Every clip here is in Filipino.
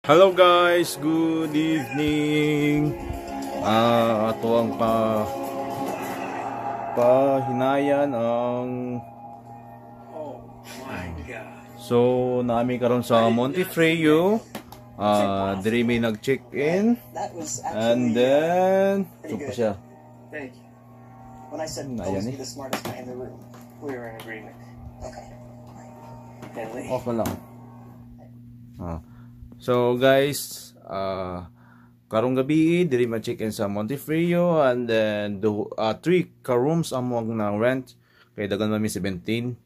Hello guys, good evening. Ato ang pahinayan ang so nami karon sa Montefreo. Diri may nag-check-in. And then so pa siya. Thank you. When I said always be the smartest guy in the room, we were in agreement. Okay. Henley. Off na lang. So guys, karong gabi diri ma-check-in sa Montefreo, and then the 3 ka rooms among na rent kay dagan mami 17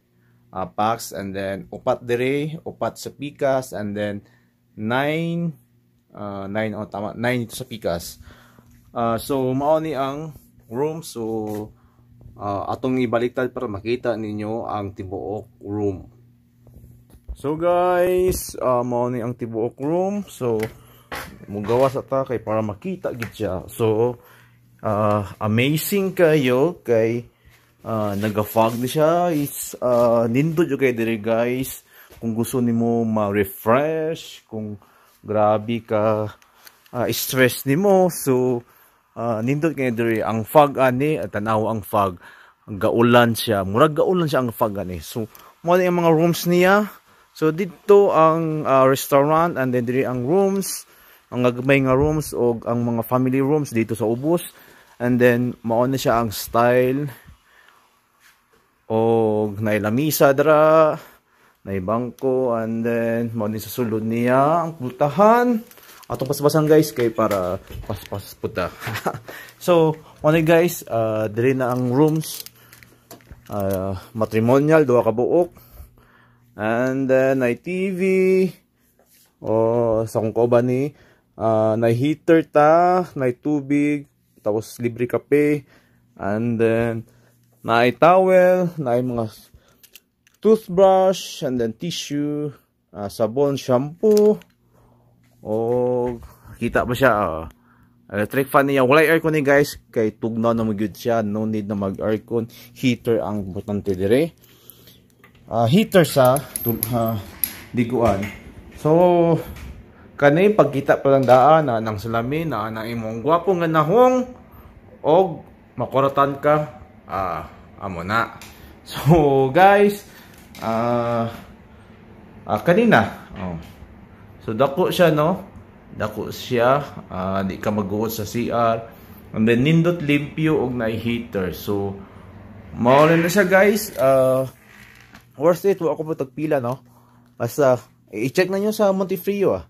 packs, and then upat diri, upat sa Pikas, and then 9 sa Pikas. So mao ni ang room. So atong ibaliktad para makita ninyo ang tibuok room. So guys, mao ni ang tibuok room. So mugawas ata kay para makita gid siya. So amazing kayo kay naga-fog ni siya. Is nindot jud kay diri guys. Kung gusto nimo ma-refresh, kung grabe ka stress nimo, so nindot kay diri ang fog ani, tanaw ang fog. Gaulan siya, murag gaulan siya ang fog ani. So mo ni ang mga rooms niya. So dito ang restaurant, and then diri ang rooms, ang gagmay nga rooms o ang mga family rooms dito sa ubos. And then mao na siya ang style og nay lamisa dra, nay bangko, and then mao ni sa sulod niya ang pultahan. Atong paspasan guys kay para paspas puta. So mao ni guys, diri na ang rooms. Matrimonial, 2 ka buok. And then nay TV sa kung kauban ni nay heater ta, nay tubig, tapos libre kape, and then nay towel, nay mga toothbrush, and then tissue, sabon, shampoo. O kita ba siya? Electric fan niya. Wala aircon ni guys kay tugnaw na magyud siya, no need na mag aircon. Heater ang importante dire. Heater sa diguan. So kanay pagkita pa lang daan na nang salamin na imong gwapo nga nahong og makuratan ka, amo na. So guys, kanina so dako siya, no, dako siya, di ka mag-uot sa CR, and then nindot limpyo og na heater. So mao na siya guys. Worth it, ako po tagpila, no? Basta i-check na nyo sa Montefreo.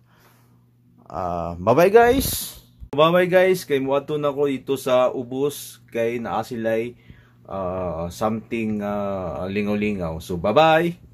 Bye-bye guys. Bye-bye guys. Kay muadto na ko dito sa ubos kay naa silay something lingaw-lingaw. So bye-bye.